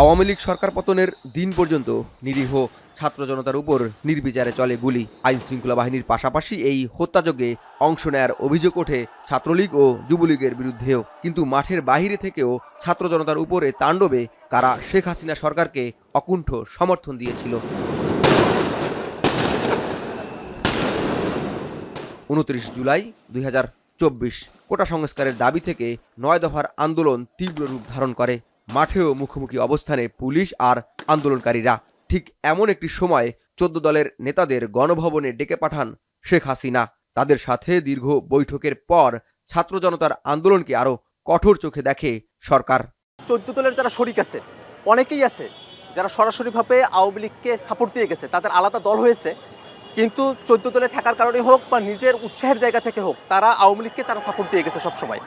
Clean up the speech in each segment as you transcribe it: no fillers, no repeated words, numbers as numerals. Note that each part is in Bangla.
আওয়ামী লীগ সরকার পতনের দিন পর্যন্ত নিরীহ ছাত্র জনতার উপর নির্বিচারে চলে গুলি। আইন শৃঙ্খলা বাহিনীর পাশাপাশি এই হত্যাযজ্ঞে অংশ নেয়ার অভিযোগ ওঠে ছাত্রলীগ ও যুবলীগের বিরুদ্ধেও। কিন্তু মাঠের বাহিরে থেকেও ছাত্র জনতার উপরে তাণ্ডবে কারা শেখ হাসিনা সরকারকে অকুণ্ঠ সমর্থন দিয়েছিল। 29 জুলাই 2024 কোটা সংস্কারের দাবি থেকে 9 দফার আন্দোলন তীব্র রূপ ধারণ করে। মাঠেও মুখোমুখি অবস্থানে পুলিশ আর আন্দোলনকারীরা। ঠিক এমন একটি সময় 14 দলের নেতাদের গণভবনে ডেকে পাঠান শেখ হাসিনা। তাদের সাথে দীর্ঘ বৈঠকের পর ছাত্র জনতার আন্দোলনকে আরও কঠোর চোখে দেখে সরকার। 14 দলের যারা শরিক আছে অনেকেই আছে যারা সরাসরিভাবে আওয়ামী লীগকে সাপোর্ট দিয়ে গেছে, তাদের আলাদা দল হয়েছে, কিন্তু 14 দলে থাকার কারণে হোক বা নিজের উৎসাহের জায়গা থেকে হোক তারা আওয়ামী লীগকে তারা সাপোর্ট দিয়ে গেছে সবসময়।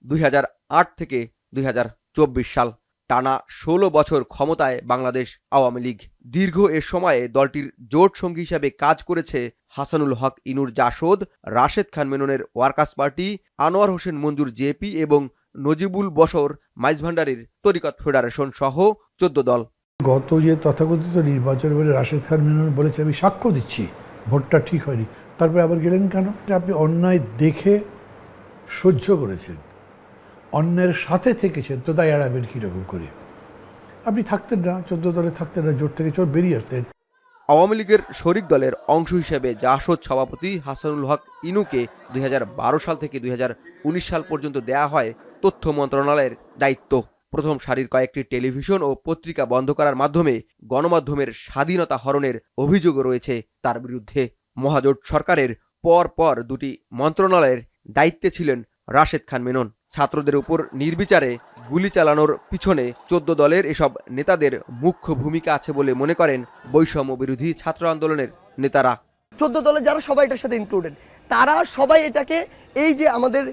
2008 থেকে 2024 সাল টানা 16 বছর ক্ষমতায় বাংলাদেশ আওয়ামী লীগ। দীর্ঘ এ সময়ে দলটির জোট সঙ্গী হিসাবে কাজ করেছে হাসানুল হক ইনুর জাসদ, রাশেদ খান মেননের ওয়ার্কার্স পার্টি, আনোয়ার হোসেন মঞ্জুর জেপি এবং নজিবুল বশর মাইজভান্ডারির তরিকত ফেডারেশন সহ 14 দল। গত যে তথাকথিত নির্বাচন বলে রাশেদ খান মেনন বলেছে আমি সাক্ষ্য দিচ্ছি ভোটটা ঠিক হয়নি, তারপরে আবার গেলেন কেন? আপনি অন্যায় দেখে সহ্য করেছেন, অন্যের সাথে থেকেছেন, তো তাই এড়াবেন কীরকম করে? আপনি থাকতেন না, 14 দলে থাকতেন না, জোট থেকে চোর বেরিয়ে আসতেন। আওয়ামী লীগের শরিক দলের অংশ হিসেবে জাসদ সভাপতি হাসানুল হক ইনুকে 2012 সাল থেকে 2019 সাল পর্যন্ত দেয়া হয় তথ্য মন্ত্রণালয়ের দায়িত্ব। প্রথম সারির কয়েকটি টেলিভিশন ও পত্রিকা বন্ধ করার মাধ্যমে গণমাধ্যমের স্বাধীনতা হরণের অভিযোগও রয়েছে তার বিরুদ্ধে। মহাজোট সরকারের পর দুটি মন্ত্রণালয়ের দায়িত্বে ছিলেন রাশেদ খান মেনন। ছাত্রদের উপর নির্বিচারে গুলি চালানোর পিছনে 14 দলের এসব নেতাদের মুখ্য ভূমিকা আছে বলে মনে করেন বৈষম্য বিরোধী ছাত্র আন্দোলনের নেতারা। 14 দলের যারা সবাই এটার সাথে ইনক্লুডেড, তারা সবাই এটাকে এই যে আমাদের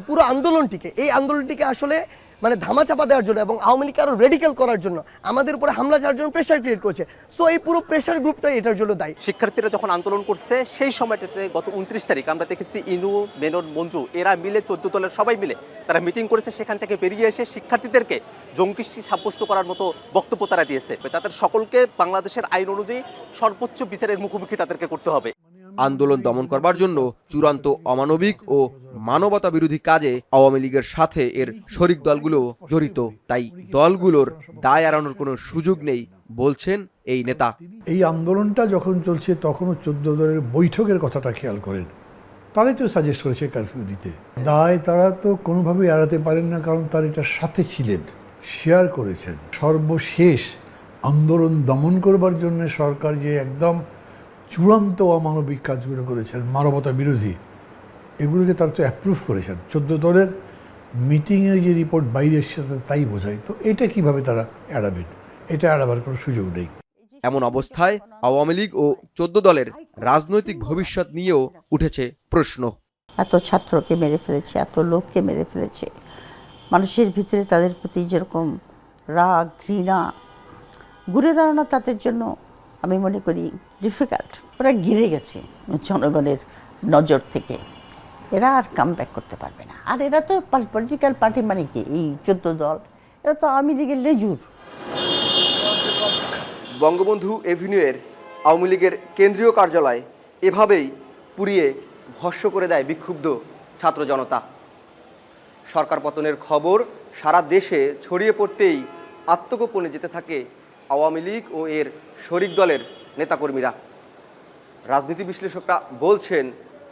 পুরো আন্দোলনটিকে আসলে মানে ধামাচাপা দেওয়ার জন্য এবং আওয়ামী লীগকে আরো রেডিক্যাল করার জন্য আমাদের উপরে হামলা চালানোর জন্য প্রেশার ক্রিয়েট করেছে। সো এই পুরো প্রেশার গ্রুপটাই এটার জন্য দায়ী। শিক্ষার্থীরা যখন আন্দোলন করছে সেই সময়টাতে গত 29 তারিখ আমরা দেখেছি ইনু, মেনন, মঞ্জু এরা মিলে 14 দলের সবাই মিলে তারা মিটিং করেছে। সেখান থেকে বেরিয়ে এসে শিক্ষার্থীদেরকে জঙ্গি সাব্যস্ত করার মতো বক্তব্য তারা দিয়েছে। তাদের সকলকে বাংলাদেশের আইন অনুযায়ী সর্বোচ্চ বিচারের মুখোমুখি তাদেরকে করতে হবে। আন্দোলন দমন করবার জন্য চূড়ান্ত অমানবিক ও মানবতা বিরোধী কাজে আওয়ামী লীগের সাথে এর শরিক দলগুলো জড়িত। তাই দলগুলোর দায় এড়ানোর কোনো সুযোগ নেই বলছেন এই নেতা। এই আন্দোলনটা যখন চলছে তখনও 14 দলের বৈঠকের কথাটা খেয়াল করেন, তারাই তো সাজেস্ট করেছে কারফিউ দিতে। দায় তারা তো কোনোভাবে এড়াতে পারেন না, কারণ তারা এটার সাথে ছিলেন, শেয়ার করেছেন। সর্বশেষ আন্দোলন দমন করবার জন্য সরকার যে একদম চূড়ান্ত অমানবিক কাজগুলো করেছেন, মানবতা বিরোধী, এগুলোকে তারা তো অ্যাপ্রুভ করেছেন। 14 দলের মিটিংয়ের যে রিপোর্ট বাইরে এসছে তাই বোঝায়। তো এটা কিভাবে তারা এড়াবেন? এটা এড়াবার কোনো সুযোগ নেই। এমন অবস্থায় আওয়ামী লীগ ও 14 দলের রাজনৈতিক ভবিষ্যৎ নিয়েও উঠেছে প্রশ্ন। এত ছাত্রকে মেরে ফেলেছে, এত লোককে মেরে ফেলেছে, মানুষের ভিতরে তাদের প্রতি যেরকম রাগ, ঘৃণা, ঘুরে দাঁড়ানো তাদের জন্য আমি মনে করি ডিফিকাল্ট। ওরা ঘিরে গেছে জনগণের নজর থেকে, এরা আর কাম ব্যাক করতে পারবে না। আর এরা তো পলিটিক্যাল পার্টি মানে কি, এই 14 দল এরা তো আওয়ামী লীগের লেজুর। বঙ্গবন্ধু এভিনিউয়ের আওয়ামী লীগের কেন্দ্রীয় কার্যালয় এভাবেই পুড়িয়ে ভস্ম করে দেয় বিক্ষুব্ধ ছাত্র জনতা। সরকার পতনের খবর সারা দেশে ছড়িয়ে পড়তেই আত্মগোপনে যেতে থাকে আওয়ামী লীগ ও এর শরিক দলের নেতাকর্মীরা। রাজনীতি বিশ্লেষকরা বলছেন,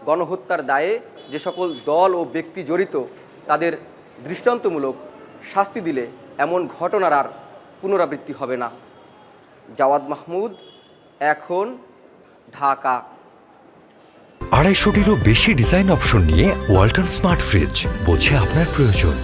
গণহত্যার দায়ে যে সকল দল ও ব্যক্তি জড়িত তাদের দৃষ্টান্তমূলক শাস্তি দিলে এমন ঘটনার আর পুনরাবৃত্তি হবে না। জাওয়াদ মাহমুদ, এখন, ঢাকা। 250-টিরও বেশি ডিজাইন অপশন নিয়ে ওয়ালটন স্মার্ট ফ্রিজ, বোঝে আপনার প্রয়োজন।